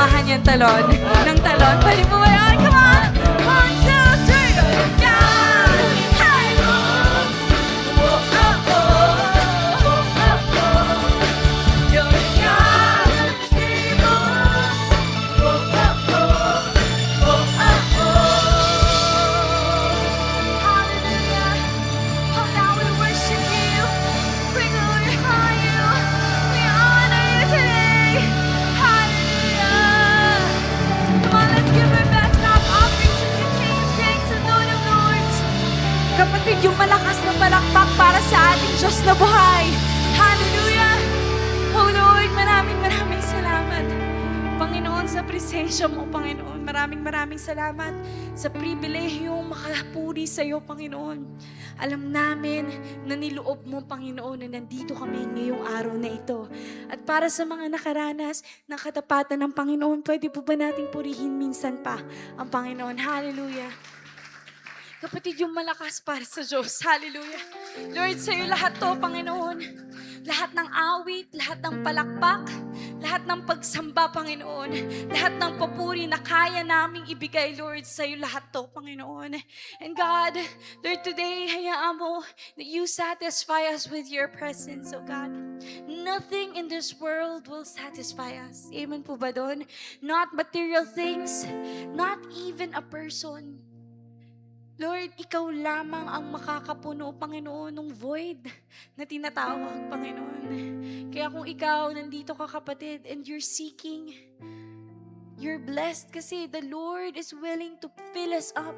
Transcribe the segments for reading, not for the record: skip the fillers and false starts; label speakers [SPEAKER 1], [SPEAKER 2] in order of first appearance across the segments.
[SPEAKER 1] samahan yung talon. Ng talon. Pwede mo ba yun? Come on! 1, 2, 3, go! Yeah! Hey! Oh, oh, oh. Oh, oh, oh. You're the God of miracles. Oh, oh, oh. Oh, oh, oh. Hallelujah. Oh, now we worship you. We glorify you. We honor you today. Hallelujah. Come on, let's give our best clap offering to the King of Kings and Lord of Lords. Kapatid, yung malakas na palakpak para sa ating Diyos na buhay. Hallelujah. Oh Lord, maraming salamat. Panginoon, sa presensya mo, Panginoon. Maraming salamat sa pribilehiyong makapuri sa iyo, Panginoon. Alam namin na niloob mo, Panginoon, na nandito kami ngayong araw na ito. At para sa mga nakaranas ng katapatan ng Panginoon, pwede po ba nating purihin minsan pa ang Panginoon? Hallelujah. Kapatid, yung malakas para sa Diyos. Hallelujah. Lord, sa iyo lahat to, Panginoon. Lahat ng awit, lahat ng palakpak, lahat ng pagsamba, Panginoon. Lahat ng papuri na kaya naming ibigay, Lord, sa iyo lahat to, Panginoon. And God, Lord, today, hayaan mo that you satisfy us with your presence, oh God. Nothing in this world will satisfy us. Amen po ba doon? Not material things, not even a person. Lord, ikaw lamang ang makakapuno, Panginoon, ng void na tinatawag, Panginoon. Kaya kung ikaw, nandito ka, kapatid, and you're seeking, you're blessed kasi the Lord is willing to fill us up.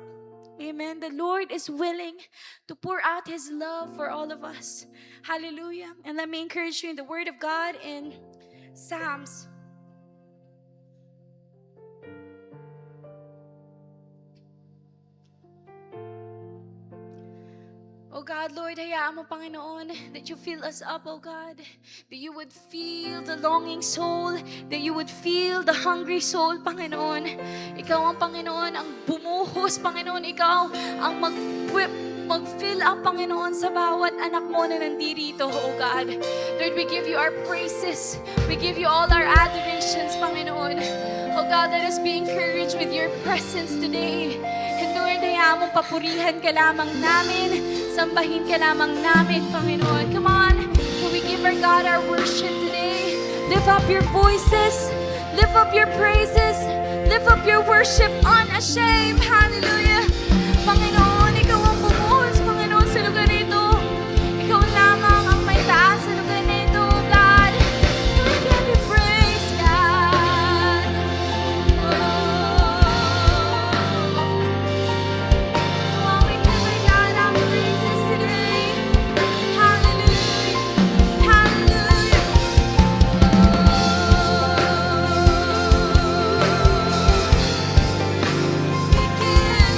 [SPEAKER 1] Amen. The Lord is willing to pour out His love for all of us. Hallelujah. And let me encourage you in the Word of God in Psalms. Oh God, Lord, hayaan mo, Panginoon, that you fill us up, oh God. That you would feel the longing soul, that you would feel the hungry soul, Panginoon. Ikaw ang Panginoon, ang bumuhos, Panginoon. Ikaw ang mag-fill up, Panginoon, sa bawat anak mo na nandito, oh God. Lord, we give you our praises. We give you all our adorations, Panginoon. Oh God, let us be encouraged with your presence today. And Lord, hayaan mong papurihan ka lamang namin. Sambahin ka lamang namin, Panginoon. Come on, can we give our God our worship today? Lift up your voices. Lift up your praises. Lift up your worship unashamed. Hallelujah. Panginoon, ikaw ang bumuhos, Panginoon, sa lugar nito. Ikaw lamang ang may taas sa lugar nito, God. We give you praise, God. Oh, we give our God our praises today. Hallelujah. Hallelujah. We give you praise.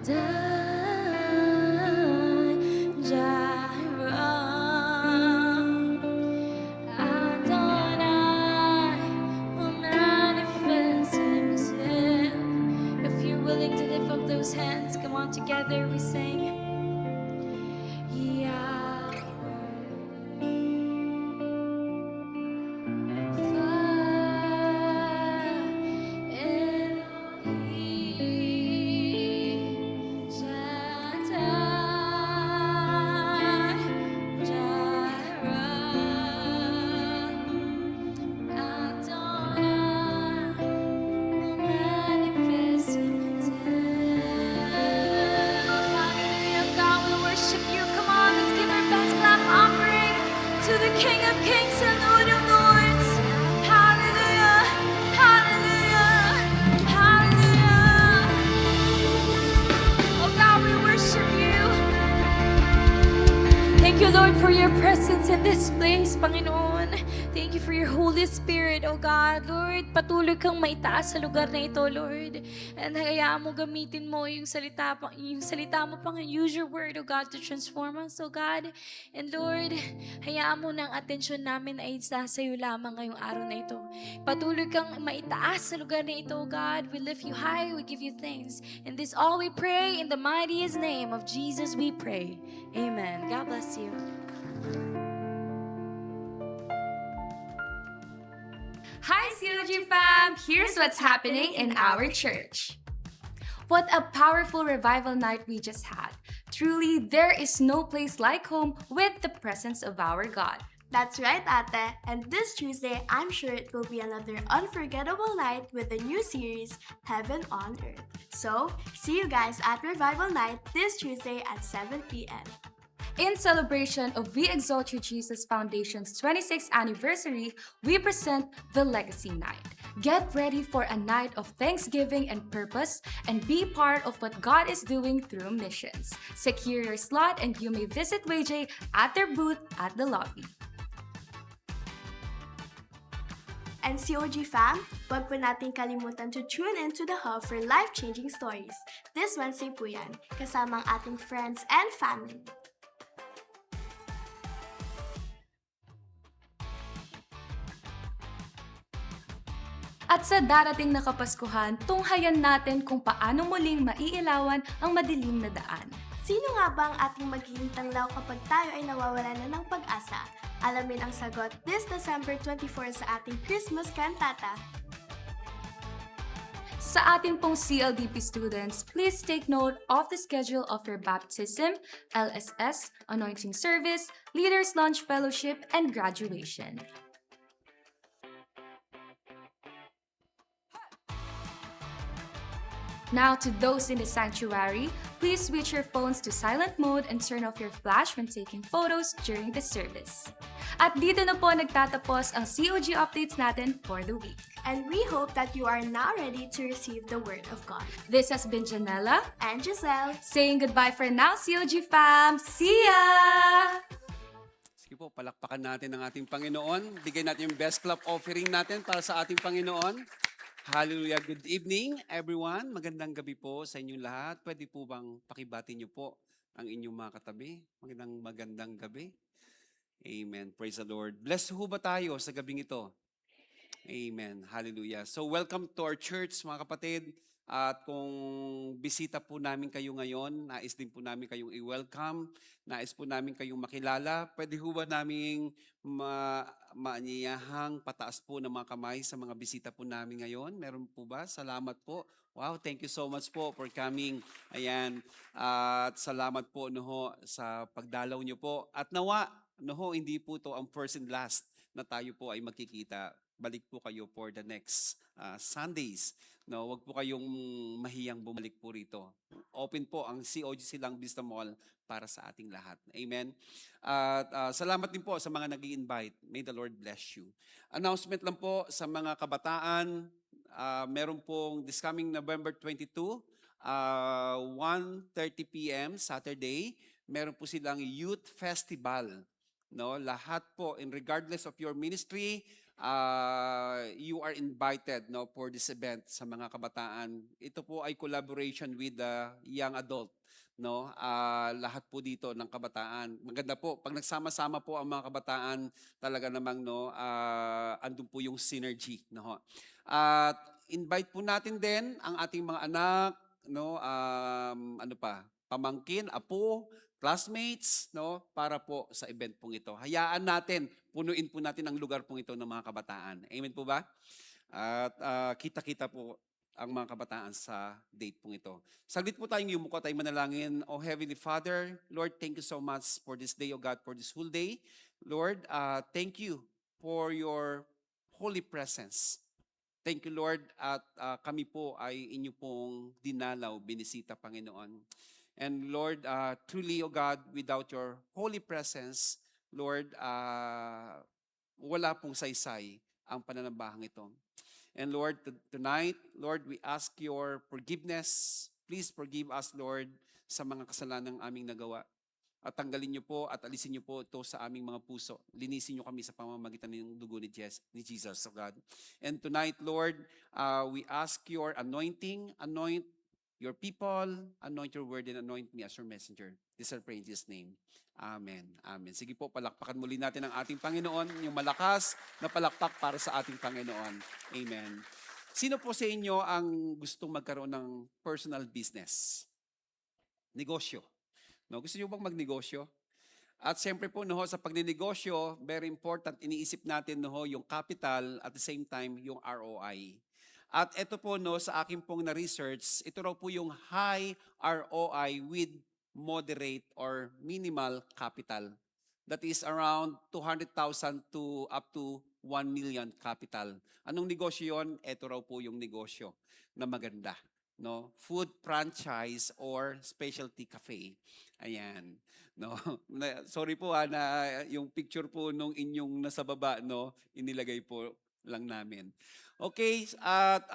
[SPEAKER 1] Adonai will manifest himself. If you're willing to lift up those hands, come on, together we sing. To the King of Kings and Lord of Lords. Hallelujah, hallelujah, hallelujah. Oh God, we worship you. Thank you, Lord, for your presence in this place, Panginoon. Thank you for your Holy Spirit, oh God. Lord, patuloy kang maitaas sa lugar na ito, Lord. And hayaan mo gamitin mo yung salita mo, Panginoon. Use your word, oh God, to transform us, oh God. And Lord, hayaan mo na ang atensyon namin ay sa iyo lamang ngayong araw na ito. Patuloy kang maitaas sa lugar na ito, oh God. We lift you high, we give you thanks. And this all we pray in the mightiest name of Jesus we pray. Amen. God bless you.
[SPEAKER 2] Hi COG fam! Here's what's happening in our church. What a powerful revival night we just had. Truly, there is no place like home with the presence of our God.
[SPEAKER 3] That's right, Ate. And this Tuesday, I'm sure it will be another unforgettable night with the new series, Heaven on Earth. So, see you guys at Revival Night this Tuesday at 7 p.m.
[SPEAKER 2] In celebration of We Exalt You Jesus Foundation's 26th anniversary, we present the Legacy Night. Get ready for a night of thanksgiving and purpose and be part of what God is doing through missions. Secure your slot and you may visit WayJ at their booth at the lobby.
[SPEAKER 3] And COG fam, wag po natin kalimutan to tune in to The Hub for life-changing stories. This Wednesday po yan, kasama ang ating friends and family.
[SPEAKER 2] At sa darating na Kapaskuhan, tunghayan natin kung paano muling maiilawan ang madilim na daan.
[SPEAKER 3] Sino nga ba ang ating magiging tanglaw kapag tayo ay nawawala na ng pag-asa? Alamin ang sagot this December 24 sa ating Christmas Cantata.
[SPEAKER 2] Sa ating pong CLDP students, please take note of the schedule of your baptism, LSS, anointing service, leaders lunch fellowship, and graduation. Now, to those in the sanctuary, please switch your phones to silent mode and turn off your flash when taking photos during the service. At dito na po nagtatapos ang COG updates natin for the week.
[SPEAKER 3] And we hope that you are now ready to receive the Word of God.
[SPEAKER 2] This has been Janella
[SPEAKER 3] And Giselle,
[SPEAKER 2] saying goodbye for now, COG fam. See ya!
[SPEAKER 4] Sige po, palakpakan natin ang ating Panginoon. Bigyan natin yung best clap offering natin para sa ating Panginoon. Hallelujah. Good evening, everyone. Magandang gabi po sa inyong lahat. Pwede po bang pakibati niyo po ang inyong mga katabi? Magandang gabi. Amen. Praise the Lord. Bless ho ba tayo sa gabing ito? Amen. Hallelujah. So welcome to our church, mga kapatid. At kung bisita po namin kayo ngayon, nais din po namin kayong i-welcome. Nais po namin kayong makilala. Pwede ho ba naming maanyayahang pataas po ng mga kamay sa mga bisita po namin ngayon? Meron po ba? Salamat po. Wow, thank you so much po for coming. Ayan. At salamat po sa pagdalaw nyo po. At nawa, hindi po to ang first and last na tayo po ay magkikita. Balik po kayo for the next Sundays. Huwag po kayong mahiyang bumalik po rito. Open po ang COG Silang Vista Mall para sa ating lahat. Amen. At salamat din po sa mga nag-i-invite. May the Lord bless you. Announcement lang po sa mga kabataan. Meron pong this coming November 22, 1:30 p.m. Saturday, meron po silang Youth Festival. Lahat po, in regardless of your ministry, you are invited no for this event sa mga kabataan. Ito po ay collaboration with the young adult, no? Lahat po dito ng kabataan. Maganda po pag nagsama-sama po ang mga kabataan, talaga namang no andun po yung synergy, no? At invite po natin din ang ating mga anak, no? Ano pa? Pamangkin, apo, classmates, no, para po sa event pong ito. Hayaan natin, punuin po natin ang lugar pong ito ng mga kabataan. Amen po ba? At kita-kita po ang mga kabataan sa date pong ito. Saglit po tayong yumuko, tayong manalangin. O Heavenly Father, Lord, thank you so much for this day, O God, for this whole day. Lord, thank you for your holy presence. Thank you, Lord, at kami po ay inyo pong dinalaw, binisita, Panginoon. And Lord, truly, O God, without your holy presence, Lord, wala pong saysay ang pananambahang ito. And Lord, tonight, Lord, we ask your forgiveness. Please forgive us, Lord, sa mga kasalanan ng aming nagawa. At tanggalin niyo po at alisin niyo po ito sa aming mga puso. Linisin niyo kami sa pamamagitan ng dugo ni Jesus, O God. And tonight, Lord, we ask your anointing, anoint your people, anoint your word, and anoint me as your messenger. This I pray in Jesus' name. Amen. Amen. Sige po, palakpakan muli natin ang ating Panginoon, yung malakas na palakpak para sa ating Panginoon. Amen. Sino po sa inyo ang gustong magkaroon ng personal business? Negosyo. No, gusto niyo bang magnegosyo? At siyempre po no, sa pagninegosyo, very important, iniisip natin no, yung capital at the same time yung ROI. At ito po no, sa akin pong na-research, ito raw po yung high ROI with moderate or minimal capital. That is around 200,000 to up to 1 million capital. Anong negosyo yon? Ito raw po yung negosyo na maganda. No? Food franchise or specialty cafe. Ayan. No? Sorry po na yung picture po nung inyong nasa baba, no, inilagay po lang namin. Okay, at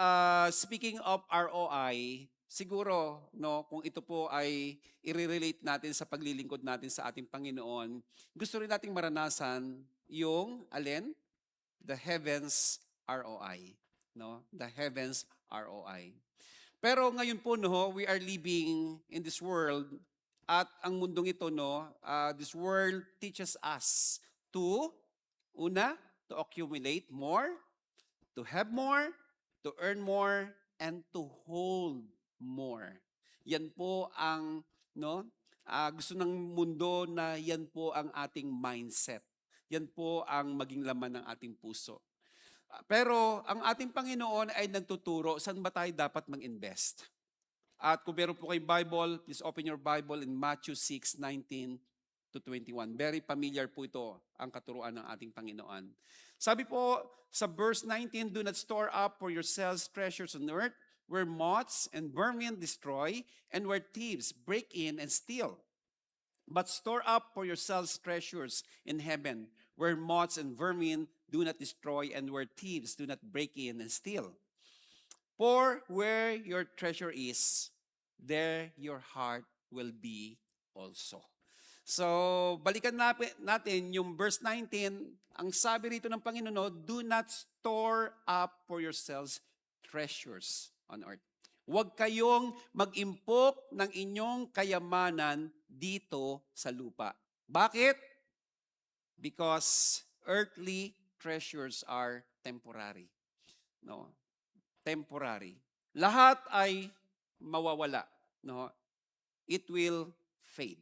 [SPEAKER 4] speaking of ROI, siguro no, kung ito po ay i-relate natin sa paglilingkod natin sa ating Panginoon, gusto rin nating maranasan yung alin? The heavens ROI, no? The heavens ROI. Pero ngayon po no, we are living in this world at ang mundong ito no, this world teaches us to una, to accumulate more, to have more, to earn more, and to hold more. Yan po ang no, gusto ng mundo na yan po ang ating mindset. Yan po ang maging laman ng ating puso. Pero ang ating Panginoon ay nagtuturo saan ba tayo dapat mag-invest. At kung meron po kayong Bible, please open your Bible in Matthew 6:19 to 21. Very familiar po ito ang katuruan ng ating Panginoon. Sabi po sa verse 19, do not store up for yourselves treasures on earth where moths and vermin destroy and where thieves break in and steal. But store up for yourselves treasures in heaven where moths and vermin do not destroy and where thieves do not break in and steal. For where your treasure is, there your heart will be also. So, balikan natin yung verse 19. Ang sabi rito ng Panginoon, do not store up for yourselves treasures on earth. Huwag kayong mag-impok ng inyong kayamanan dito sa lupa. Bakit? Because earthly treasures are temporary. No? Temporary. Lahat ay mawawala. No? It will fade.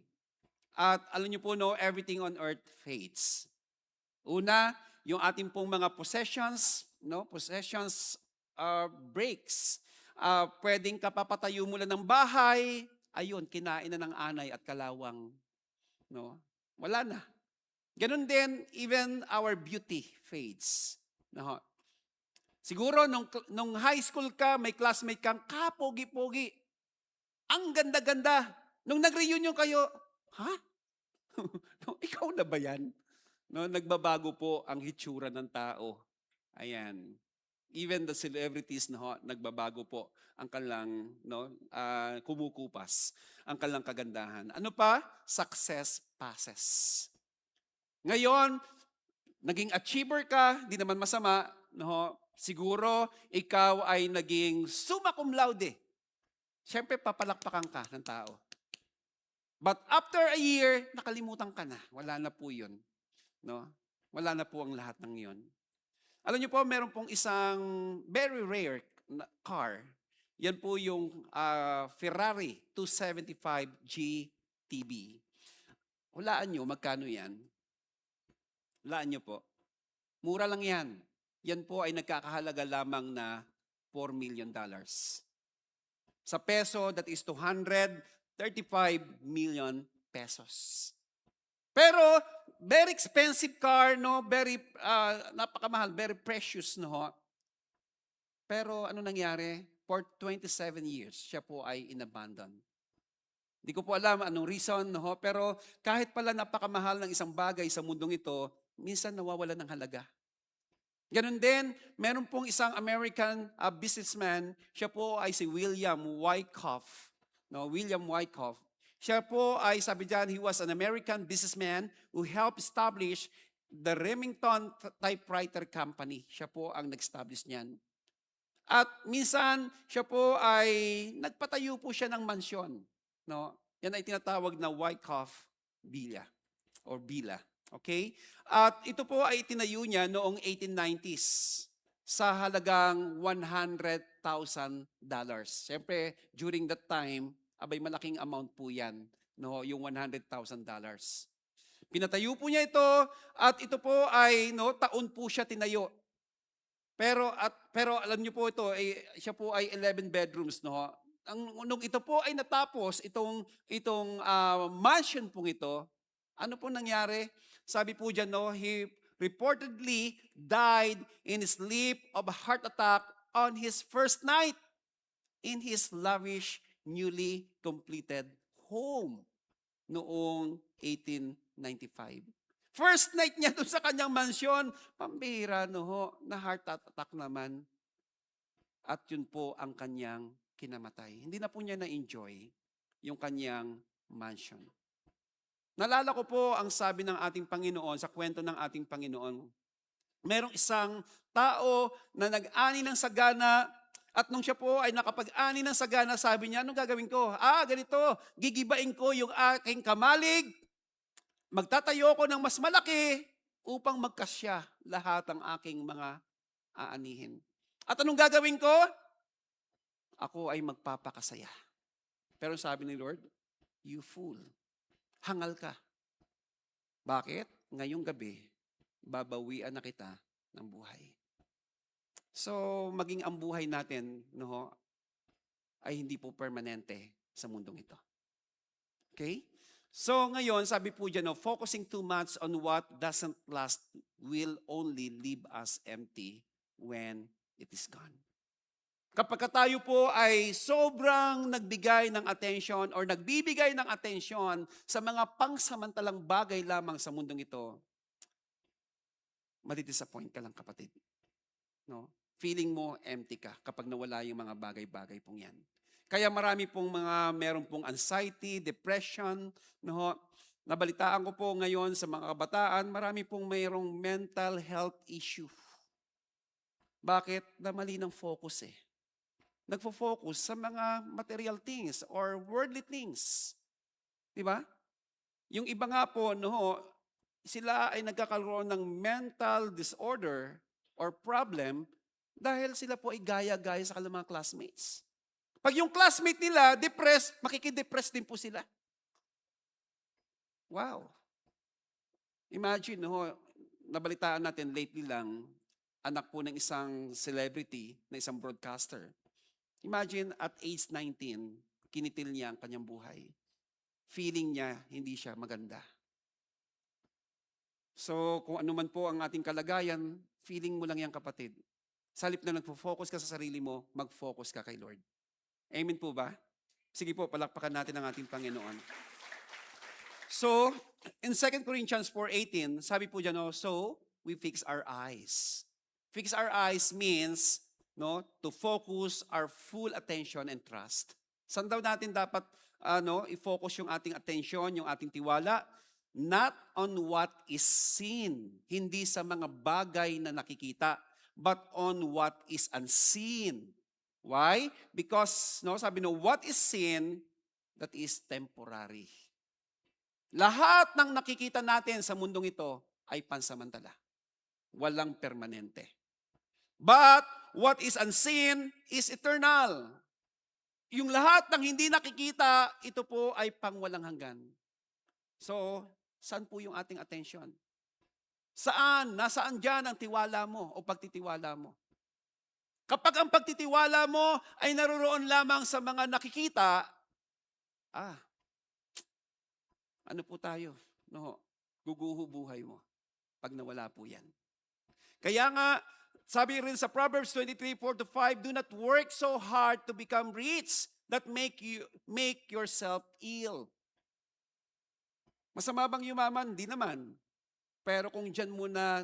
[SPEAKER 4] At alam niyo po, no, everything on earth fades. Una, yung ating pong mga possessions, no, possessions breaks. Pwedeng kapapatayo mo lang ng bahay, ayun, kinain na ng anay at kalawang. No? Wala na. Ganun din, even our beauty fades. No? Siguro, nung high school ka, may classmate kang kapogi-pogi. Ang ganda-ganda. Nung nag-reunion kayo, ha? No, ikaw na ba yan? No, nagbabago po ang hitsura ng tao. Ayan. Even the celebrities no, nagbabago po ang kanilang kumukupas, ang kanilang kagandahan. Ano pa? Success passes. Ngayon, naging achiever ka, di naman masama, no? Siguro ikaw ay naging summa cum laude. Siyempre papalakpakan ka ng tao. But after a year, nakalimutan ka na. Wala na po 'yun, no? Wala na po ang lahat ng 'yon. Alam niyo po, meron pong isang very rare na car. Yan po yung Ferrari 275 GTB. Hulaan nyo, magkano yan? Hulaan nyo po. Mura lang yan. Yan po ay nagkakahalaga lamang na $4 million. Sa peso, that is 235 million pesos. Pero, very expensive car, no? Very, napakamahal, very precious, no? Pero ano nangyari? For 27 years, siya po ay inabandon. Hindi ko po alam anong reason, no? Pero kahit pala napakamahal ng isang bagay sa mundong ito, minsan nawawala ng halaga. Ganun din, meron pong isang American businessman, siya po ay si William Wyckoff. No, William Wyckoff. Siya po ay, sabi diyan, he was an American businessman who helped establish the Remington Typewriter Company. Siya po ang nag-establish niyan. At minsan, siya po ay nagpatayo po siya ng mansyon. No? Yan ay tinatawag na Wyckoff Villa or Villa. Okay? At ito po ay tinayo niya noong 1890s sa halagang $100,000. Siyempre, during that time, abay malaking amount po yan, no, yung $100,000. Pinatayo po niya ito at ito po ay taon po siya tinayo. Pero alam niyo po ito, siya po ay 11 bedrooms, no. Nung ito po ay natapos, itong mansion pong ito, ano po nangyari? Sabi po diyan, no, he reportedly died in his sleep of a heart attack on his first night in his lavish, newly completed home noong 1895. First night niya doon sa kanyang mansyon, pambihira na heart attack naman. At yun po ang kanyang kinamatay. Hindi na po niya na-enjoy yung kanyang mansion. Nalala ko po ang sabi ng ating Panginoon, sa kwento ng ating Panginoon. Merong isang tao na nag-ani ng sagana at nung siya po ay nakapag-ani ng sagana, sabi niya, anong gagawin ko? Ganito, gigibain ko yung aking kamalig, magtatayo ko ng mas malaki upang magkasya lahat ang aking mga aanihin. At anong gagawin ko? Ako ay magpapakasaya. Pero sabi ni Lord, you fool, hangal ka. Bakit? Ngayong gabi, babawian na kita ng buhay. So, maging ang buhay natin, ay hindi po permanente sa mundong ito. Okay? So, ngayon, sabi po dyan, focusing too much on what doesn't last will only leave us empty when it is gone. Kapag tayo po ay sobrang nagbigay ng attention or nagbibigay ng attention sa mga pangsamantalang bagay lamang sa mundong ito, madidisappoint ka lang, kapatid. No? Feeling mo empty ka kapag nawala yung mga bagay-bagay pong yan. Kaya marami pong meron pong anxiety, depression, nabalitaan ko po ngayon sa mga kabataan, marami pong mayroong mental health issue. Bakit? Na mali ng focus Nagfo-focus sa mga material things or worldly things. Di ba? Yung iba nga po, sila ay nagkakaroon ng mental disorder or problem dahil sila po ay gaya-gaya sa kanilang mga classmates. Pag yung classmate nila depressed, makikidepress din po sila. Wow. Imagine, nabalitaan natin lately lang, anak po ng isang celebrity, na isang broadcaster. Imagine at age 19, kinitil niya ang kanyang buhay. Feeling niya hindi siya maganda. So kung ano man po ang ating kalagayan, feeling mo lang yan, kapatid. Sa halip na nagpo-focus ka sa sarili mo, mag-focus ka kay Lord. Amen po ba? Sige po, palakpakan natin ang ating Panginoon. So, in 2 Corinthians 4:18, sabi po dyan, so we fix our eyes. Fix our eyes means, to focus our full attention and trust. Saan daw natin dapat i-focus yung ating attention, yung ating tiwala? not on what is seen, hindi sa mga bagay na nakikita, but on what is unseen. Why? Because, no, sabi no, what is seen, that is temporary. Lahat ng nakikita natin sa mundong ito ay pansamantala. Walang permanente. But what is unseen is eternal. Yung lahat ng hindi nakikita, ito po ay pangwalang hanggan. So, saan po yung ating attention? Saan? Nasaan dyan ang tiwala mo o pagtitiwala mo? Kapag ang pagtitiwala mo ay naroroon lamang sa mga nakikita, ano po tayo? No, guguho buhay mo pag nawala po yan. Kaya nga, sabi rin sa Proverbs 23:4-5, do not work so hard to become rich that make yourself ill. Masama bang yumaman? Di naman. Pero kung dyan muna,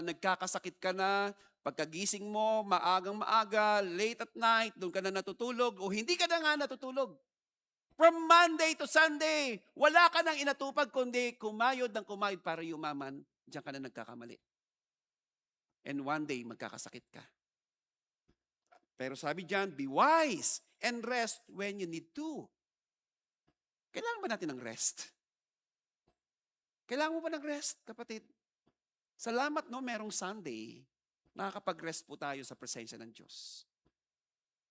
[SPEAKER 4] nagkakasakit ka na, pagkagising mo, maagang maaga, late at night, doon ka na natutulog, o hindi ka na nga natutulog. From Monday to Sunday, wala ka nang inatupag, kundi kumayod ng kumayod para yumaman, diyan ka na nagkakamali. And one day, magkakasakit ka. Pero sabi diyan, be wise and rest when you need to. Kailangan ba natin ng rest? Kailangan mo ba ng rest, kapatid? Salamat, no, merong Sunday, nakakapag-rest po tayo sa presensya ng Diyos.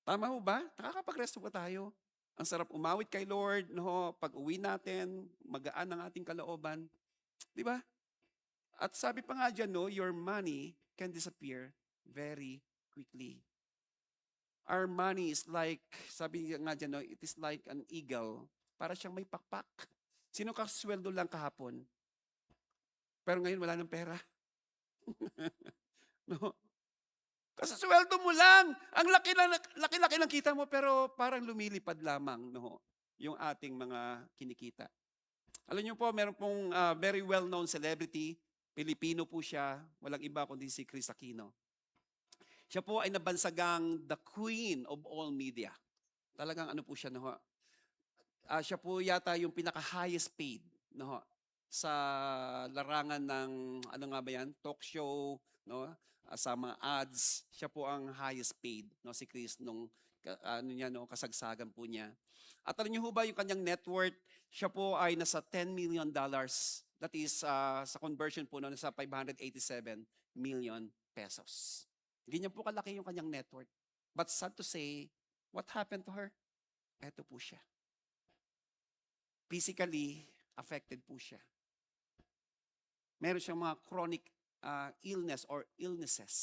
[SPEAKER 4] Tama ho ba? Nakakapag-rest po ba tayo? Ang sarap umawit kay Lord, no, pag uwi natin, magaan ang ating kalooban. Di ba? At sabi pa nga dyan, no, your money can disappear very quickly. Our money is like, sabi nga dyan, no, it is like an eagle. Para siyang may pakpak. Sino kasweldo lang kahapon? Pero ngayon wala ng pera. No? Kasi sweldo mo lang. Ang laki-laki ng kita mo, pero parang lumilipad lamang, no, yung ating mga kinikita. Alam niyo po, meron pong very well-known celebrity, Pilipino po siya, walang iba kundi si Chris Aquino. Siya po ay nabansagang the queen of all media. Talagang ano po siya, no? Siya po yata yung pinaka-highest paid, no, sa larangan ng, ano nga ba yan, talk show, no, sa mga ads. Siya po ang highest paid, no, si Chris, nung kasagsagan po niya. At alam niyo ho ba yung kanyang net worth, siya po ay nasa $10 million. That is, sa conversion po, no, nasa 587 million pesos. Ganyan po kalaki yung kanyang net worth. But sad to say, what happened to her? Eto po siya. Physically, affected po siya. Meron siyang mga chronic illness or illnesses.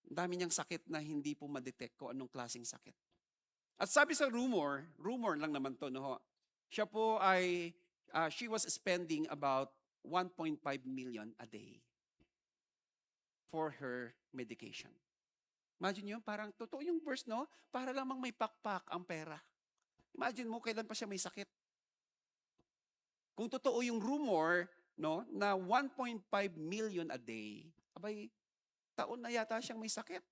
[SPEAKER 4] Ang dami niyang sakit na hindi po ma-detect kung anong klaseng sakit. At sabi sa rumor lang naman to, no, siya po ay, she was spending about 1.5 million a day for her medication. Imagine nyo, parang totoo yung verse, no? Para lamang may pakpak ang pera. Imagine mo, kailan pa siya may sakit. Kung totoo yung rumor, no, na 1.5 million a day, abay, taon na yata siyang may sakit.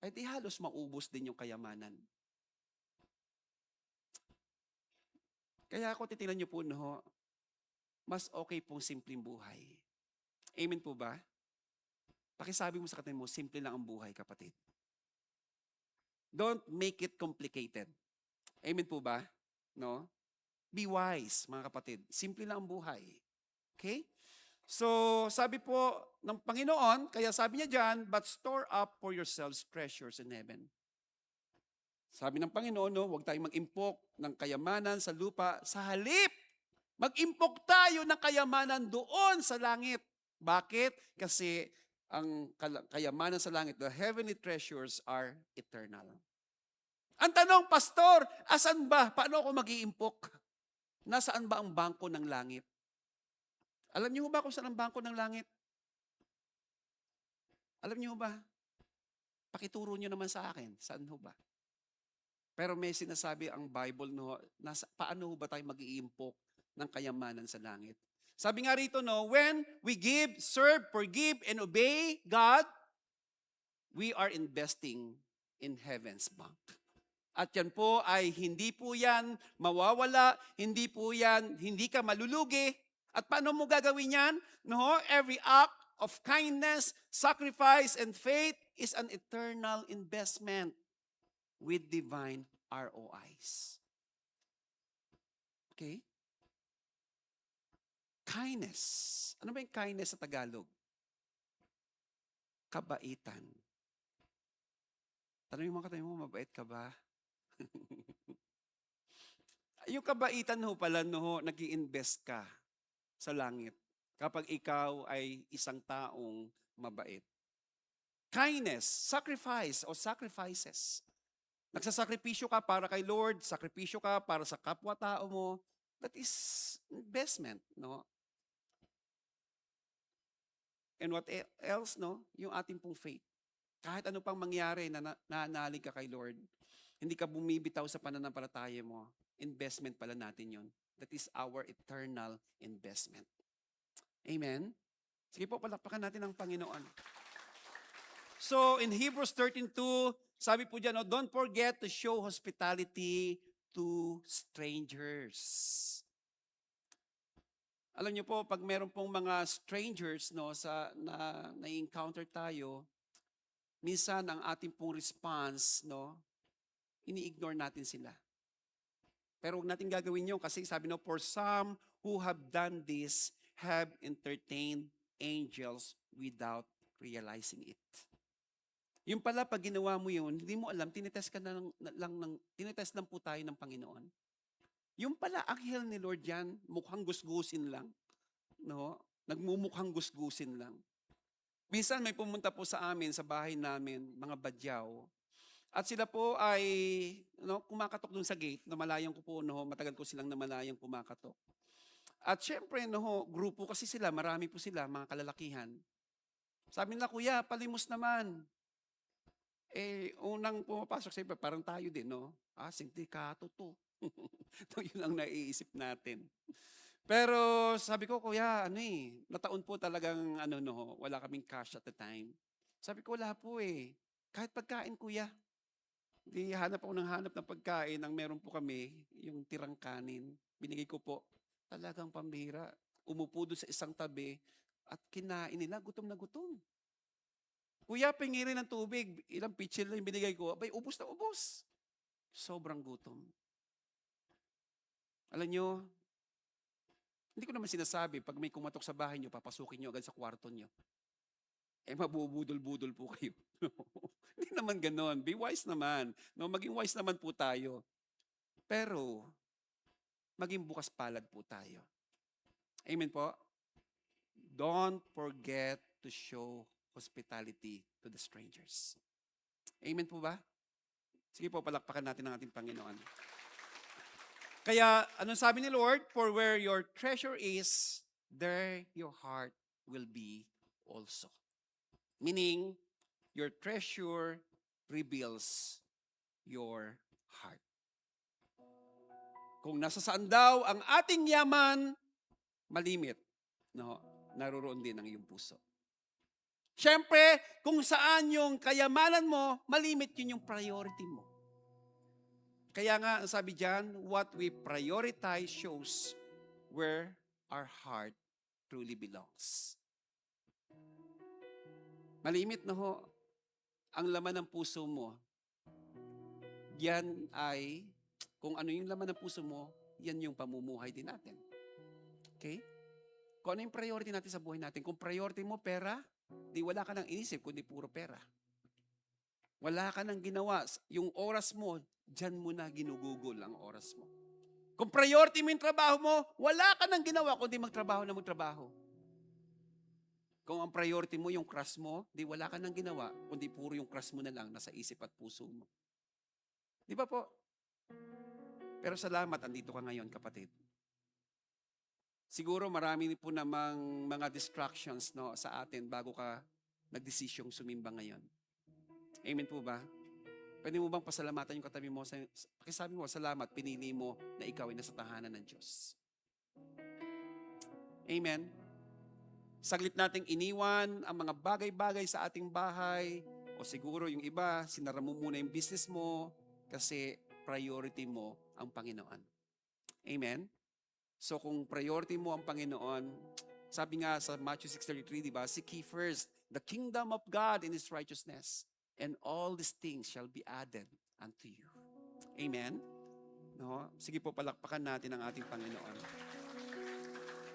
[SPEAKER 4] Ay di halos maubos din yung kayamanan. Kaya ako titingnan niyo po, no, mas okay pong simpleng buhay. Amen po ba? Pakisabi mo sa kapatid mo, simple lang ang buhay, kapatid. Don't make it complicated. Amen po ba? No? Be wise, mga kapatid. Simple lang ang buhay. Okay? So, sabi po ng Panginoon, kaya sabi niya dyan, but store up for yourselves treasures in heaven. Sabi ng Panginoon, no, huwag tayong mag-impok ng kayamanan sa lupa. Sa halip, mag-impok tayo ng kayamanan doon sa langit. Bakit? Kasi ang kayamanan sa langit, the heavenly treasures are eternal. Ang tanong, pastor, asan ba? Paano ako mag-iimpok? Nasaan ba ang bangko ng langit? Alam niyo ba kung saan ang bangko ng langit? Alam niyo ba? Pakituro niyo naman sa akin. Saan ho ba? Pero may sinasabi ang Bible, no, paano ba tayo mag-iimpok ng kayamanan sa langit? Sabi nga rito, no, when we give, serve, forgive, and obey God, we are investing in heaven's bank. At yan po ay hindi po yan mawawala, hindi po yan, hindi ka malulugi. At paano mo gagawin yan? No, every act of kindness, sacrifice, and faith is an eternal investment with divine ROIs. Okay? Kindness. Ano ba yung kindness sa Tagalog? Kabaitan. Tanong yung mga katabi mo, mabait ka ba? Yung kabaitan ho pala, no, nag-i-invest ka sa langit kapag ikaw ay isang taong mabait. Kindness, sacrifice o sacrifices. Nagsasakripisyo ka para kay Lord, sakripisyo ka para sa kapwa-tao mo. That is investment, no? And what else, no? Yung ating pong faith. Kahit ano pang mangyari na nanalig ka kay Lord, hindi ka bumibitaw sa pananampalataya mo, investment pala natin yon. That is our eternal investment. Amen? Sige po, palakpakan natin ang Panginoon. So, in Hebrews 13:2, sabi po dyan, no, don't forget to show hospitality to strangers. Alam niyo po, pag meron pong mga strangers no, na-encounter tayo, minsan ang ating pong response, no, ini-ignore natin sila. Pero huwag natin gagawin yun kasi sabi no, for some who have done this have entertained angels without realizing it. Yung pala, pag ginawa mo yun, hindi mo alam, tinitest lang po tayo ng Panginoon. Yung pala, anghel ni Lord yan, mukhang gusgusin lang. No? Nagmumukhang gusgusin lang. Minsan may pumunta po sa amin, sa bahay namin, mga badyaw. At sila po ay kumakatok dun sa gate. Namalayang ko po, matagal ko silang namalayang kumakatok. At syempre, grupo kasi sila, marami po sila, mga kalalakihan. Sabi nila, kuya, palimos naman. Unang pumapasok sa iba, parang tayo din, no? Sindikato to. Yun ang naiisip natin. Pero sabi ko, kuya, nataon po talagang, wala kaming cash at the time. Sabi ko, wala po Kahit pagkain, kuya. Di hanap ako ng hanap ng pagkain. Ang meron po kami, yung tirang kanin. Binigay ko po. Talagang pambira. Umupo doon sa isang tabi at kinain nila, gutom na gutom. Kuya, pingirin ng tubig. Ilang pitchil na yung binigay ko. Abay, ubos na ubos. Sobrang gutom. Alam nyo, hindi ko naman sinasabi, pag may kumatok sa bahay nyo, papasukin nyo agad sa kwarto nyo. Mabubudol-budol po kayo. Hindi naman ganon. Be wise naman. No, maging wise naman po tayo. Pero, maging bukas palad po tayo. Amen po? Don't forget to show hospitality to the strangers. Amen po ba? Sige po, palakpakan natin ang ating Panginoon. Kaya, anong sabi ni Lord? For where your treasure is, there your heart will be also. Meaning, your treasure reveals your heart. Kung nasa saan daw ang ating yaman, malimit, naroon din ang iyong puso. Siyempre, kung saan yung kayamanan mo, malimit yun yung priority mo. Kaya nga, sabi dyan, what we prioritize shows where our heart truly belongs. Malimit na ang laman ng puso mo. Yan ay, kung ano yung laman ng puso mo, yan yung pamumuhay din natin. Okay? Kung ano yung priority natin sa buhay natin. Kung priority mo pera, di wala ka nang inisip, kundi puro pera. Wala ka nang ginawa. Yung oras mo, dyan mo na ginugugol ang oras mo. Kung priority mo yung trabaho mo, wala ka nang ginawa kundi magtrabaho na magtrabaho. Kung ang priority mo yung crush mo, di wala ka nang ginawa kundi puro yung crush mo na lang nasa isip at puso mo. Di ba po? Pero salamat, andito ka ngayon, kapatid. Siguro marami po namang mga distractions sa atin bago ka nagdesisyong sumimba ngayon. Amen po ba? Pwede mo bang pasalamatan yung katabi mo? Pakisabi mo, salamat, pinili mo na ikaw ay nasa tahanan ng Diyos. Amen. Saglit nating iniwan ang mga bagay-bagay sa ating bahay o siguro yung iba, sinara mo muna yung business mo kasi priority mo ang Panginoon. Amen? So kung priority mo ang Panginoon, sabi nga sa Matthew 6:33, di ba? Seek ye first the kingdom of God and His righteousness, and all these things shall be added unto you. Amen? No? Sige po, palakpakan natin ang ating Panginoon.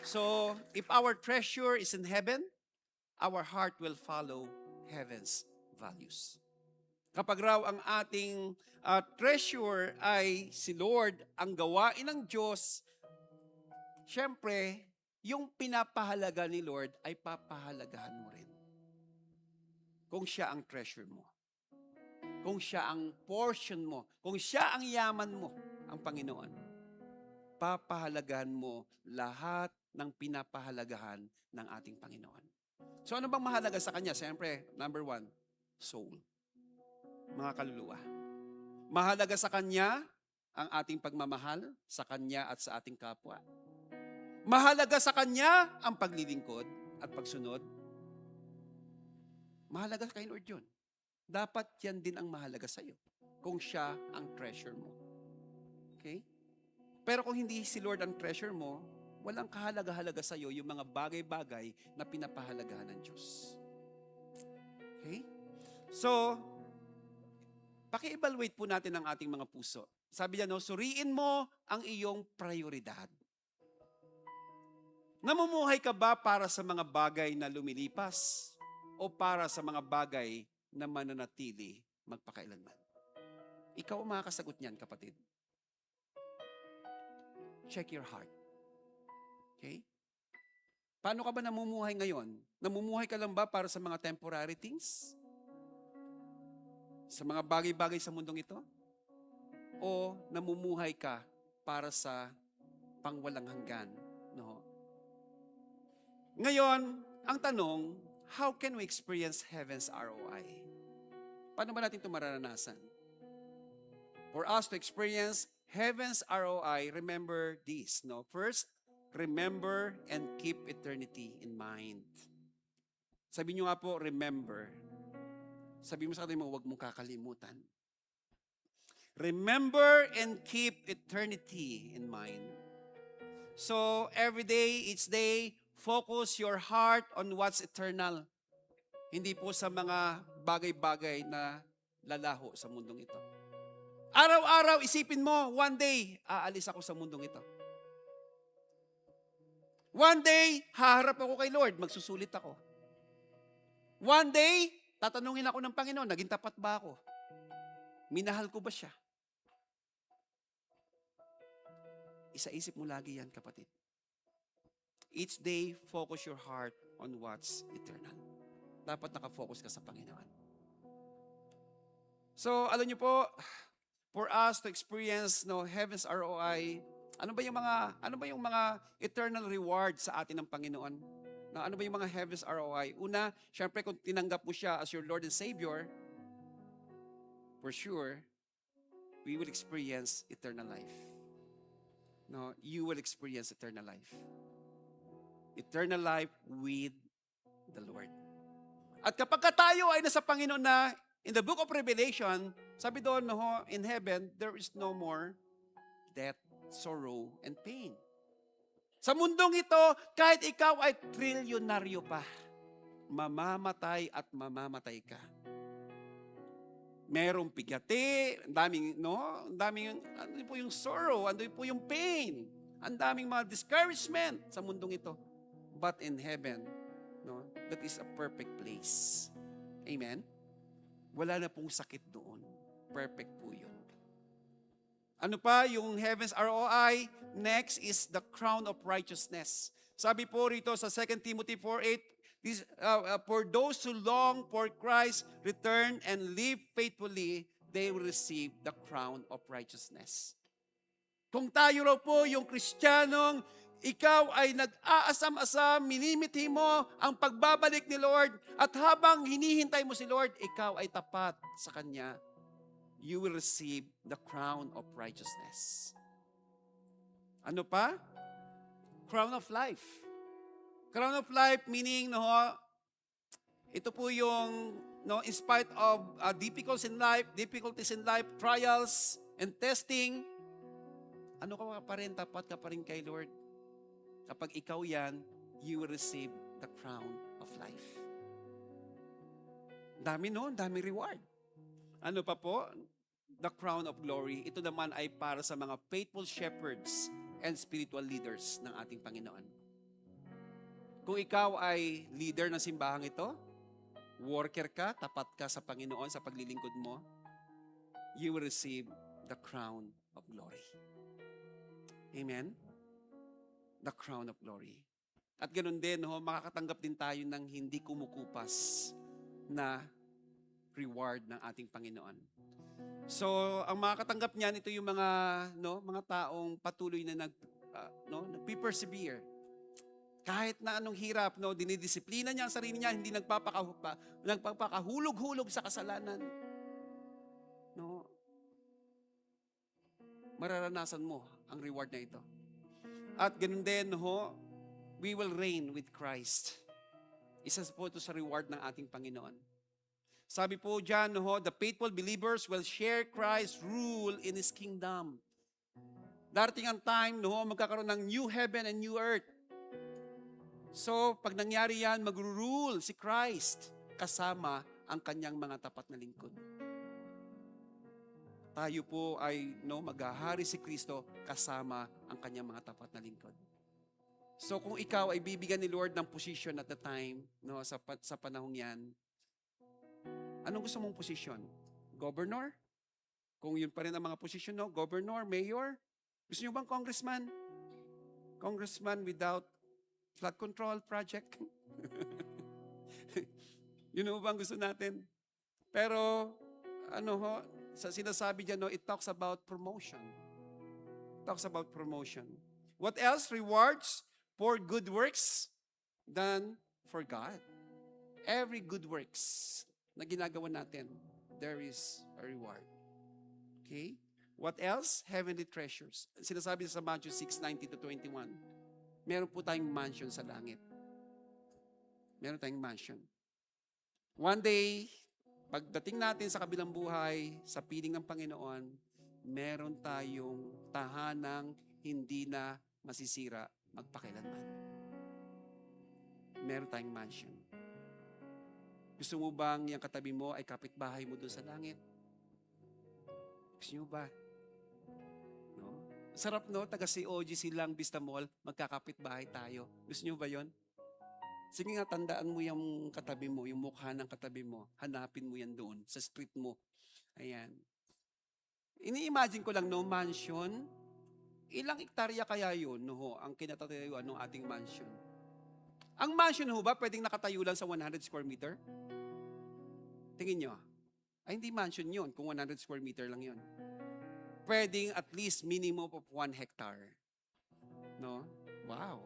[SPEAKER 4] So, if our treasure is in heaven, our heart will follow heaven's values. Kapag raw ang ating treasure ay si Lord, ang gawain ng Diyos, syempre, yung pinapahalaga ni Lord ay papahalagahan mo rin. Kung siya ang treasure mo. Kung siya ang portion mo. Kung siya ang yaman mo, ang Panginoon. Papahalagahan mo lahat ng pinapahalagahan ng ating Panginoon. So ano bang mahalaga sa Kanya? Siyempre, number 1, soul. Mga kaluluwa. Mahalaga sa Kanya ang ating pagmamahal sa Kanya at sa ating kapwa. Mahalaga sa Kanya ang paglilingkod at pagsunod. Mahalaga kay Lord yun. Dapat yan din ang mahalaga sa iyo kung siya ang treasure mo. Okay? Pero kung hindi si Lord ang treasure mo, walang kahalaga-halaga sa iyo yung mga bagay-bagay na pinapahalagahan ng Diyos. Okay? So, paki-evaluate po natin ang ating mga puso. Sabi niya, no, suriin mo ang iyong prioridad. Namumuhay ka ba para sa mga bagay na lumilipas o para sa mga bagay na mananatili magpakailanman? Ikaw ang makakasagot niyan, kapatid. Check your heart. Okay? Paano ka ba namumuhay ngayon? Namumuhay ka lang ba para sa mga temporary things? Sa mga bagay-bagay sa mundong ito? O namumuhay ka para sa pangwalang hanggan? No? Ngayon, ang tanong, how can we experience heaven's ROI? Paano ba natin ito mararanasan? For us to experience heaven's ROI, remember this. No? First, remember and keep eternity in mind. Sabi nyo nga po, remember. Sabi mo sa kanila, huwag mong kakalimutan. Remember and keep eternity in mind. So, every day, each day, focus your heart on what's eternal. Hindi po sa mga bagay-bagay na lalaho sa mundong ito. Araw-araw, isipin mo, one day, aalis ako sa mundong ito. One day, haharap ako kay Lord, magsusulit ako. One day, tatanungin ako ng Panginoon, naging tapat ba ako? Minahal ko ba siya? Isa-isip mo lagi yan, kapatid. Each day, focus your heart on what's eternal. Dapat nakafocus ka sa Panginoon. So, alam niyo po, for us to experience heaven's ROI, ano ba yung mga eternal reward sa atin ng Panginoon? Ano ba yung mga heaven's ROI? Una, syempre kung tinanggap mo siya as your Lord and Savior, for sure, we will experience eternal life. No, you will experience eternal life. Eternal life with the Lord. At kapag tayo ay nasa Panginoon na, in the book of Revelation, sabi doon, in heaven, there is no more death, sorrow, and pain. Sa mundong ito, kahit ikaw ay trilyonaryo pa, mamamatay at mamamatay ka. Merong pigati, ang daming, ano po yung sorrow, ano po yung pain, ang daming mga discouragement sa mundong ito. But in heaven, that is a perfect place. Amen? Wala na pong sakit doon. Perfect po yun. Ano pa yung heaven's ROI? Next is the crown of righteousness. Sabi po rito sa 2 Timothy 4:8, for those who long for Christ's return and live faithfully, they will receive the crown of righteousness. Kung tayo raw po yung Kristiyanong, ikaw ay nag-aasam-asam, minimithi mo ang pagbabalik ni Lord, at habang hinihintay mo si Lord, ikaw ay tapat sa Kanya, you will receive the crown of righteousness. Ano pa? Crown of life. Crown of life meaning, ito po yung, in spite of difficulties in life, trials, And testing, ano ka pa rin, tapat ka pa rin kay Lord. Kapag ikaw yan, you will receive the crown of life. Dami no, dami reward. Ano pa po? The crown of glory. Ito naman ay para sa mga faithful shepherds and spiritual leaders ng ating Panginoon. Kung ikaw ay leader ng simbahang ito, worker ka, tapat ka sa Panginoon sa paglilingkod mo, you will receive the crown of glory. Amen? The crown of glory. At ganun din, makakatanggap din tayo ng hindi kumukupas na reward ng ating Panginoon. So, ang makakatanggap niyan, ito yung mga taong patuloy na nag-persevere. Kahit na anong hirap, dinidisiplina niya ang sarili niya, hindi nagpapakahulog-hulog sa kasalanan. Mararanasan mo ang reward na ito. At ganun din, we will reign with Christ. Isa po ito sa reward ng ating Panginoon. Sabi po dyan, the faithful believers will share Christ's rule in His kingdom. Darating ang time, magkakaroon ng new heaven and new earth. So, pag nangyari yan, mag-rule si Christ kasama ang kanyang mga tapat na lingkod. Tayo po ay maghahari si Kristo kasama ang kanyang mga tapat na lingkod. So, kung ikaw ay bibigyan ni Lord ng position at the time, sa panahong yan, anong gusto mong posisyon? Governor? Kung yun pa rin ang mga posisyon, governor, mayor? Gusto nyo bang congressman? Congressman without flood control project? Yun bang gusto natin? Pero, sa sinasabi dyan, it talks about promotion. It talks about promotion. What else? Rewards for good works done for God. Every good works na ginagawa natin, there is a reward. Okay? What else? Heavenly treasures. Sinasabi sa Matthew 6:19-21. Meron po tayong mansion sa langit. Meron tayong mansion. One day, pagdating natin sa kabilang buhay, sa piling ng Panginoon, meron tayong tahanang hindi na masisira magpakailanman. Meron tayong mansion. Gusto mo bang yung katabi mo ay kapitbahay mo doon sa langit? Gusto nyo ba? Sarap taga COG silang Vista Mall, magkakapitbahay tayo. Gusto nyo ba yon? Sige nga, tandaan mo yung katabi mo, yung mukha ng katabi mo. Hanapin mo yan doon, sa street mo. Ayan. Ini-imagine ko lang, mansion. Ilang hektarya kaya yun, ang kinatatayuan ng ating mansion? Ang mansion ba, pwedeng nakatayo lang sa 100 square meter? Tingin nyo. Ay, hindi mansion yun, kung 100 square meter lang yun. Pwedeng at least minimum of 1 hectare. Wow.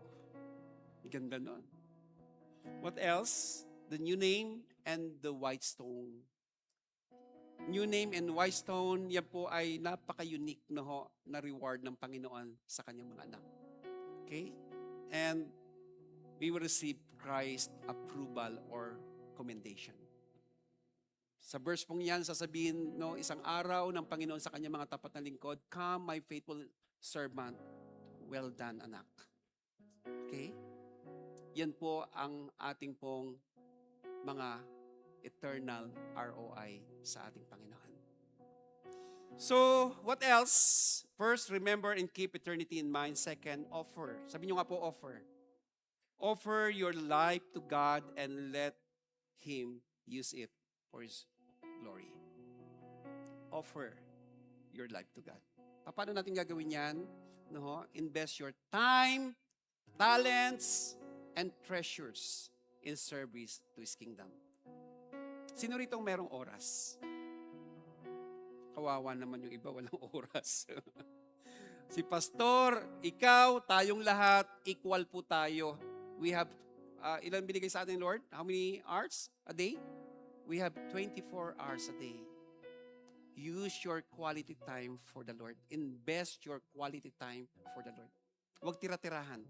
[SPEAKER 4] Ganda nun. What else? The new name and the white stone. New name and white stone, yan po ay napaka-unique na reward ng Panginoon sa kanyang mga anak. Okay? And we will receive Christ's approval or commendation. Sa verse pong yan, sasabihin, isang araw ng Panginoon sa kanyang mga tapat na lingkod, "Come, my faithful servant, well done, anak." Okay? Yan po ang ating pong mga eternal ROI sa ating Panginoon. So, what else? First, remember and keep eternity in mind. Second, offer. Sabi nyo nga po, offer. Offer your life to God and let Him use it for His glory. Offer your life to God. Paano natin gagawin yan? Invest your time, talents, and treasures in service to His kingdom. Sino rito merong oras? Kawawa naman yung iba, walang oras. Si pastor, ikaw, tayong lahat, equal po tayo. We have, ilan binigay sa atin, Lord? How many hours a day? We have 24 hours a day. Use your quality time for the Lord. Invest your quality time for the Lord. Huwag tira-tirahan.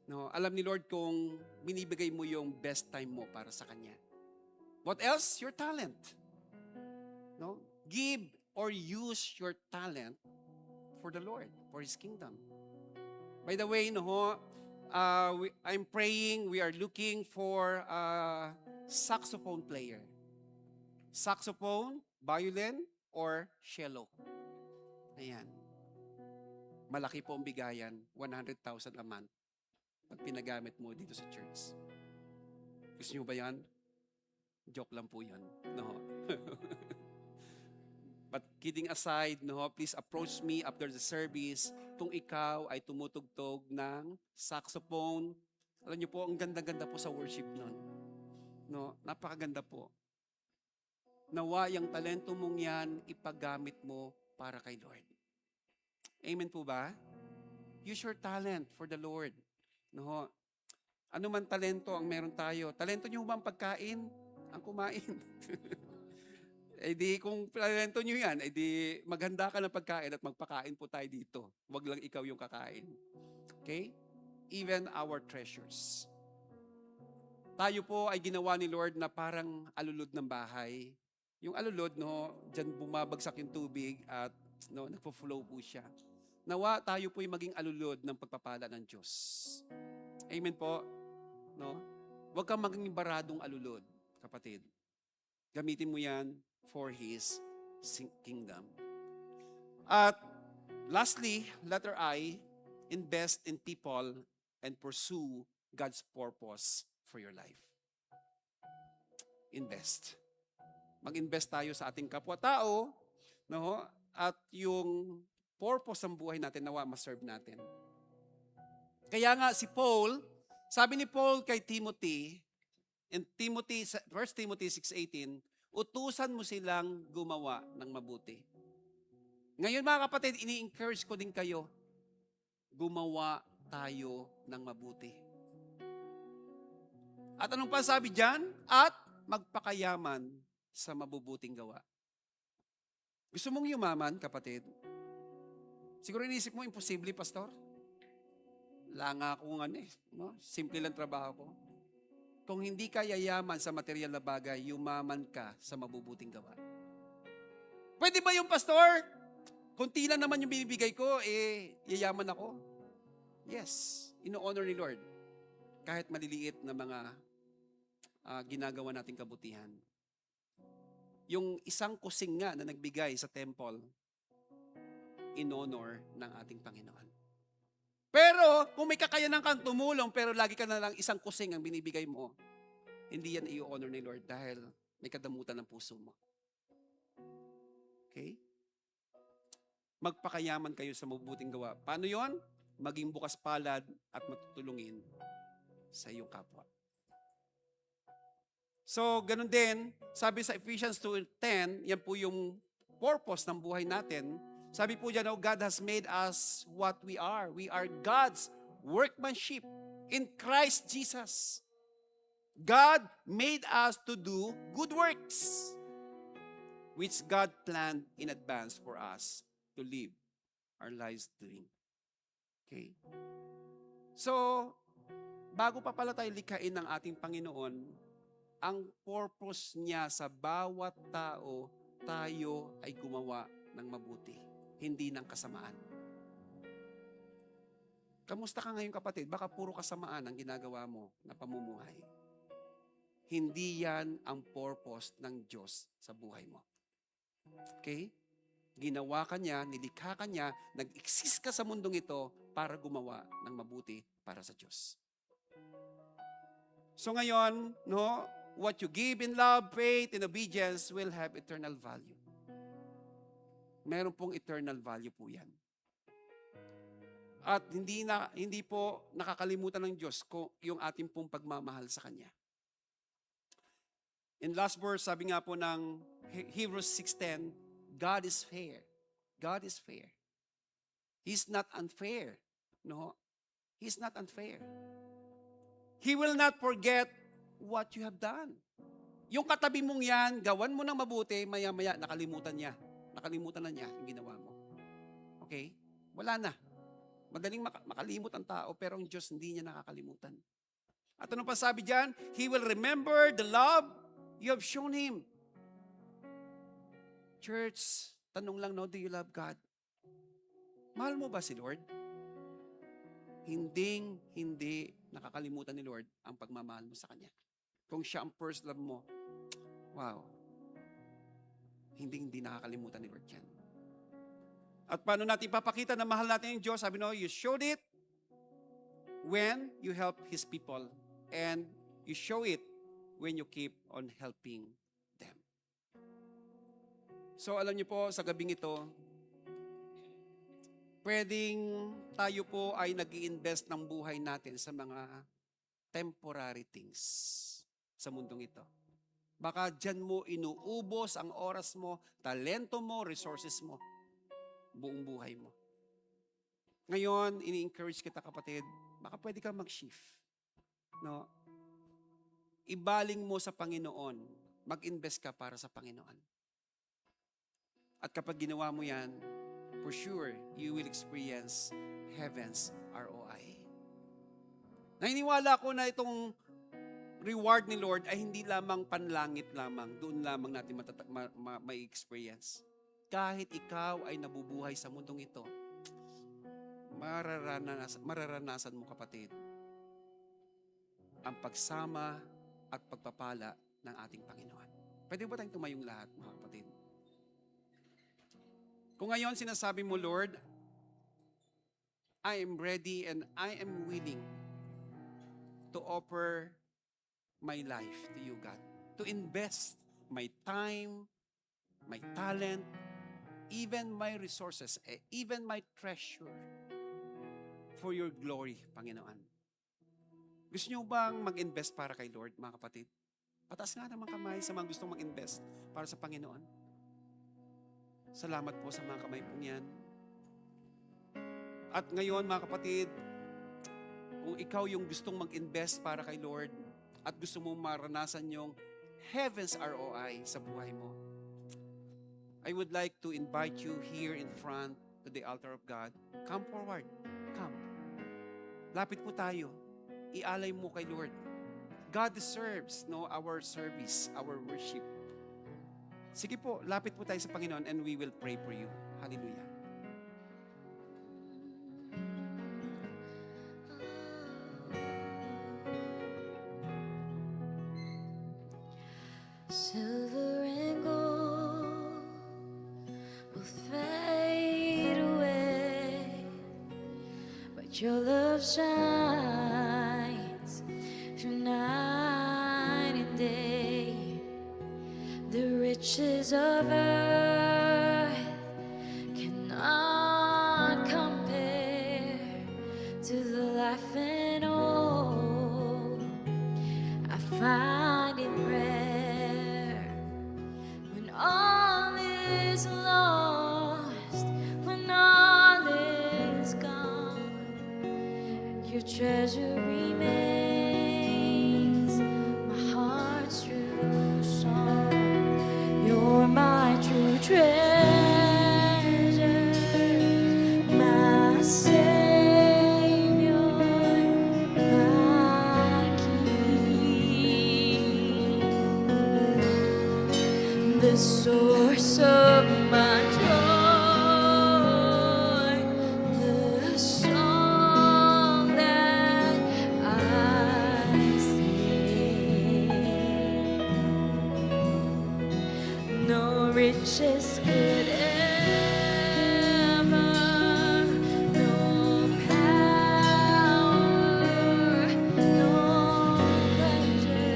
[SPEAKER 4] Alam ni Lord kung binibigay mo yung best time mo para sa Kanya. What else? Your talent. Give or use your talent for the Lord, for His kingdom. By the way, I'm praying, we are looking for a saxophone player. Saxophone, violin, or cello. Ayan. Malaki po ang bigayan, 100,000 a month pag pinagamit mo dito sa church. Gusto nyo ba yan? Joke lang po yun. No. But kidding aside, please approach me after the service kung ikaw ay tumutugtog ng saxophone. Alam niyo po, ang ganda-ganda po sa worship nun. No, napakaganda po. Nawa yung talento mong yan, ipagamit mo para kay Lord. Amen po ba? Use your talent for the Lord. No? Ano man talento ang meron tayo. Talento niyo ba ang pagkain? Ang kumain. Eh di kung talento nyo yan, eh di maghanda ka ng pagkain at magpakain po tayo dito. Huwag lang ikaw yung kakain. Okay? Even our treasures. Tayo po ay ginawa ni Lord na parang alulod ng bahay. Yung alulod, dyan bumabagsak yung tubig at nagpo-flow po siya. Nawa tayo po ay maging alulod ng pagpapala ng Diyos. Amen po. No? Huwag kang maging baradong alulod, kapatid. Gamitin mo yan for His kingdom. At lastly, letter I, invest in people and pursue God's purpose for your life. Invest. Mag-invest tayo sa ating kapwa-tao, at yung purpose ng buhay natin, nawa ma-serve natin. Kaya nga si Paul, sabi ni Paul kay Timothy, in 1 Timothy 6:18, utusan mo silang gumawa ng mabuti. Ngayon mga kapatid, ini-encourage ko din kayo, gumawa tayo ng mabuti. At anong pa sabi dyan? At magpakayaman sa mabubuting gawa. Gusto mong yumaman, kapatid? Siguro inisip mo, imposible, pastor? Wala nga akong simple lang trabaho ko. Kung hindi ka yayaman sa material na bagay, yumaman ka sa mabubuting gawa. Pwede ba yung pastor? Kunti lang naman yung binibigay ko, yayaman ako. Yes, ino-honor ni Lord. Kahit maliliit na mga ginagawa nating kabutihan. Yung isang kusing nga na nagbigay sa temple, in-honor ng ating Panginoon. Pero, kung may kakayanan kang tumulong, pero lagi ka na lang isang kusing ang binibigay mo, hindi yan i-honor ni Lord dahil may kadamutan ng puso mo. Okay? Magpakayaman kayo sa mabubuting gawa. Paano yon? Maging bukas palad at matutulungin sa iyong kapwa. So, ganun din, sabi sa Ephesians 2:10, yan po yung purpose ng buhay natin. Sabi po dyan, God has made us what we are. We are God's workmanship in Christ Jesus. God made us to do good works, which God planned in advance for us to live our lives doing. Okay? So, bago pa pala tayo likhain ng ating Panginoon, ang purpose niya sa bawat tao, tayo ay gumawa ng mabuti, hindi ng kasamaan. Kamusta ka ngayon, kapatid? Baka puro kasamaan ang ginagawa mo na pamumuhay. Hindi yan ang purpose ng Diyos sa buhay mo. Okay? Ginawa ka niya, nilikha ka niya, nag-exist ka sa mundong ito para gumawa ng mabuti para sa Diyos. So ngayon, what you give in love, faith, and obedience will have eternal value. Meron pong eternal value po yan. At hindi po nakakalimutan ng Diyos yung ating pong pagmamahal sa Kanya. In last verse, sabi nga po ng Hebrews 6:10, God is fair. God is fair. He's not unfair. No, He's not unfair. He will not forget what you have done. Yung katabi mong yan, gawan mo ng mabuti, maya-maya nakalimutan niya. Nakalimutan na niya yung ginawa mo. Okay? Wala na. Madaling makalimot ang tao, pero ang Diyos hindi niya nakakalimutan. At ano pa sabi diyan? He will remember the love you have shown Him. Church, tanong lang, no, do you love God? Mahal mo ba si Lord? Hindi nakakalimutan ni Lord ang pagmamahal mo sa Kanya. Kung siya ang first love mo, wow, hindi nakakalimutan ni Lord yan. At paano natin papakita na mahal natin yung Diyos? Sabi no, you showed it when you help His people. And you show it when you keep on helping them. So alam niyo po, sa gabing ito, pwedeng tayo po ay nag-i-invest ng buhay natin sa mga temporary things sa mundong ito. Baka dyan mo inuubos ang oras mo, talento mo, resources mo, buong buhay mo. Ngayon, ini-encourage kita kapatid, baka pwede kang mag-shift. No? Ibaling mo sa Panginoon, mag-invest ka para sa Panginoon. At kapag ginawa mo yan, for sure, you will experience heaven's ROI. Naniniwala ko na itong reward ni Lord ay hindi lamang panlangit lamang, doon lamang natin may experience. Kahit ikaw ay nabubuhay sa mundong ito, mararanasan mo kapatid, ang pagsama at pagpapala ng ating Panginoon. Pwede ba tayong tumayong lahat, mga kapatid? Kung ngayon sinasabi mo, Lord, I am ready and I am willing to offer my life to you, God. To invest my time, my talent, even my resources, even my treasure for your glory, Panginoon. Gusto niyo bang mag-invest para kay Lord, mga kapatid? Pataas nga naman kamay sa mga gustong mag-invest para sa Panginoon. Salamat po sa mga kamay pong yan. At ngayon, mga kapatid, kung ikaw yung gustong mag-invest para kay Lord at gusto mo maranasan yung heaven's ROI sa buhay mo, I would like to invite you here in front to the altar of God. Come forward. Come. Lapit po tayo. Ialay mo kay Lord. God deserves our service, our worship. Sige po, lapit po tayo sa Panginoon and we will pray for you. Hallelujah.
[SPEAKER 1] Silver and gold will fade away, but your love shines through night and day. The riches of earth cannot compare to the life and hope I find in prayer. When all is lost, when all is gone, your treasure remains my heart's true song. You're my true treasure, my Savior, my King, the source of my joy, the song that I sing. No riches could ever, no power, no pleasure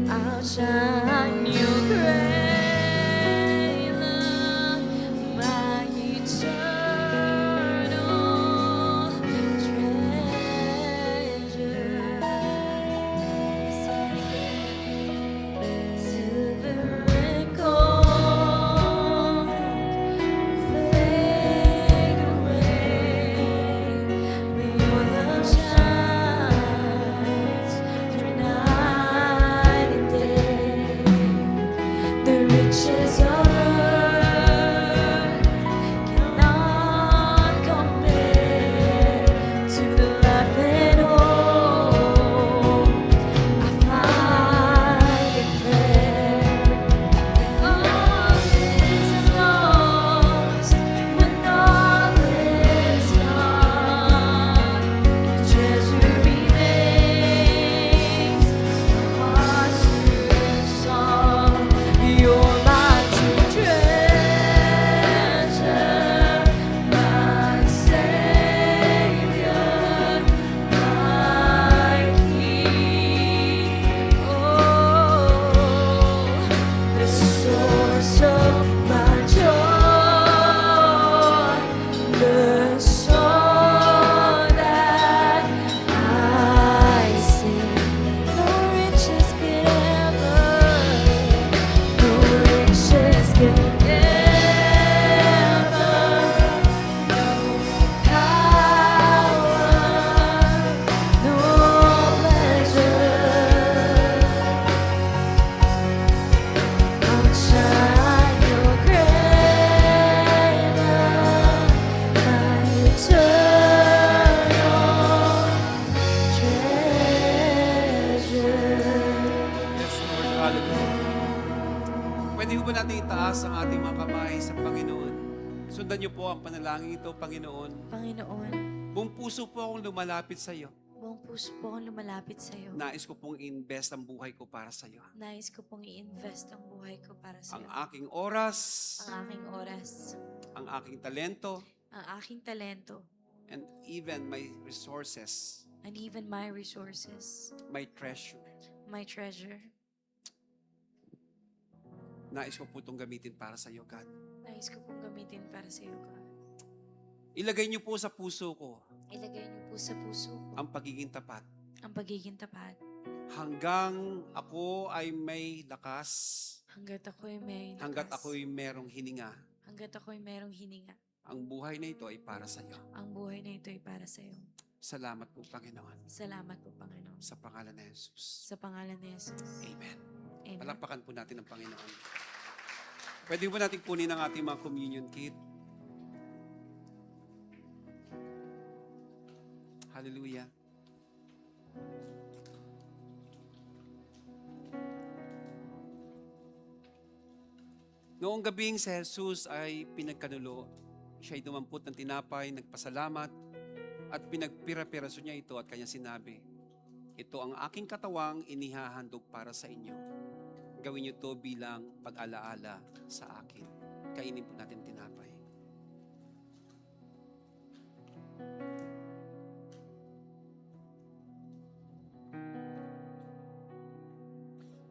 [SPEAKER 1] outshine your great love, my eternal treasure. Say
[SPEAKER 4] natin itaas ang ating mga kamay sa Panginoon. Sundan niyo po ang panalangin ito, Panginoon.
[SPEAKER 1] Panginoon,
[SPEAKER 4] Buong puso po akong lumalapit sa iyo.
[SPEAKER 1] buong puso po akong lumalapit sa iyo.
[SPEAKER 4] Nais ko pong invest ang buhay ko para sa iyo.
[SPEAKER 1] Nais ko pong i-invest ang buhay ko para sa
[SPEAKER 4] Ang
[SPEAKER 1] iyo.
[SPEAKER 4] aking oras,
[SPEAKER 1] Ang aking oras,
[SPEAKER 4] ang aking talento,
[SPEAKER 1] ang aking talento,
[SPEAKER 4] and even my resources,
[SPEAKER 1] and even my resources,
[SPEAKER 4] my treasure.
[SPEAKER 1] my treasure.
[SPEAKER 4] Nais ko po itong gamitin para sa iyo, God.
[SPEAKER 1] Nais ko pong gamitin para sa iyo, God.
[SPEAKER 4] Ilagay niyo po sa puso ko
[SPEAKER 1] Ilagay niyo po sa puso ko
[SPEAKER 4] ang pagiging tapat.
[SPEAKER 1] ang pagiging tapat.
[SPEAKER 4] Hanggang ako ay may lakas,
[SPEAKER 1] Hanggat ako'y may lakas.
[SPEAKER 4] hanggat ako'y merong hininga,
[SPEAKER 1] Hanggat ako'y merong hininga.
[SPEAKER 4] ang buhay na ito ay para sa iyo.
[SPEAKER 1] Ang buhay na ito ay para sa iyo.
[SPEAKER 4] Salamat po, Panginoon.
[SPEAKER 1] Salamat po, Panginoon.
[SPEAKER 4] Sa pangalan ni Jesus.
[SPEAKER 1] Sa pangalan ni Jesus.
[SPEAKER 4] Amen.
[SPEAKER 1] Amen.
[SPEAKER 4] Palakpakan po natin ang Panginoon. Pwede po natin kunin ang ating mga communion kit. Hallelujah. Noong gabing si Jesus ay pinagkanulo, siya ay dumampot ng tinapay, nagpasalamat, at pinagpira-piraso niya ito at kanya sinabi, ito ang aking katawang inihahandog para sa inyo. Gawin niyo to bilang pag-alaala sa akin. Kainin po natin tinapay.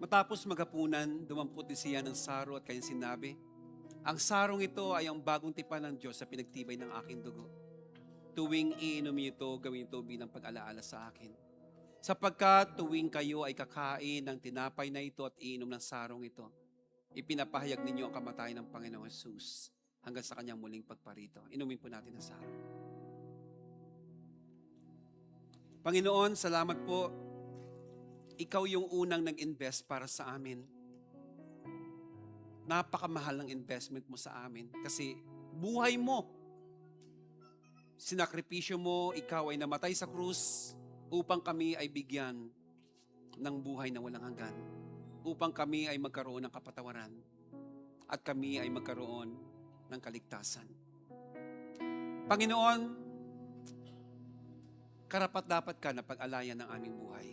[SPEAKER 4] Matapos maghapunan, dumampot din siya ng saro at kanyang sinabi, ang sarong ito ay ang bagong tipan ng Diyos sa pinagtibay ng aking dugo. Tuwing iinom niyo ito, gawin ito bilang pag-alaala sa akin. Sapagkat tuwing kayo ay kakain ng tinapay na ito at iinom ng sarong ito, ipinapahayag ninyo ang kamatayan ng Panginoong Jesus hanggang sa kanyang muling pagparito. Inumin po natin ang sarong. Panginoon, salamat po. Ikaw yung unang nag-invest para sa amin. Napakamahal ng investment mo sa amin kasi buhay mo. Sinakripisyo mo, ikaw ay namatay sa krus upang kami ay bigyan ng buhay na walang hanggan. Upang kami ay magkaroon ng kapatawaran at kami ay magkaroon ng kaligtasan. Panginoon, karapat-dapat ka na pag-alayan ng aming buhay.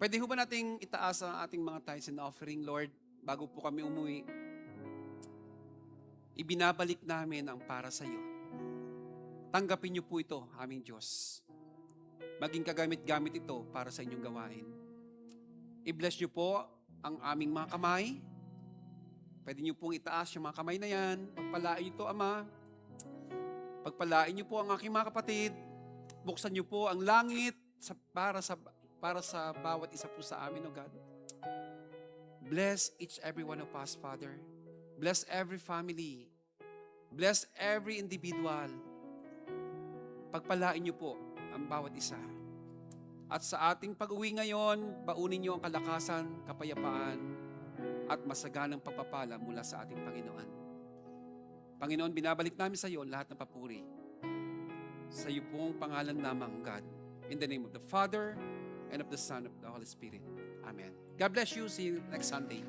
[SPEAKER 4] Pwede ho ba nating itaas ang ating mga tithes and offering, Lord, bago po kami umuwi? Ibinabalik namin ang para sa iyo. Tanggapin niyo po ito, aming Diyos. Maging kagamit-gamit ito para sa inyong gawain. I-bless niyo po ang aming mga kamay. Pwede niyo pong itaas yung mga kamay na yan. Pagpalain niyo ito, Ama. Pagpalain niyo po ang aking mga kapatid. Buksan niyo po ang langit para sa bawat isa po sa amin, O God. Bless each every one of us, Father. Bless every family. Bless every individual. Pagpalain niyo po ang bawat isa. At sa ating pag-uwi ngayon, baunin niyo ang kalakasan, kapayapaan, at masaganang pagpapala mula sa ating Panginoon. Panginoon, binabalik namin sa iyo lahat ng papuri. Sa iyo pong pangalan lamang, God. In the name of the Father, and of the Son, of the Holy Spirit. Amen. God bless you. See you next Sunday.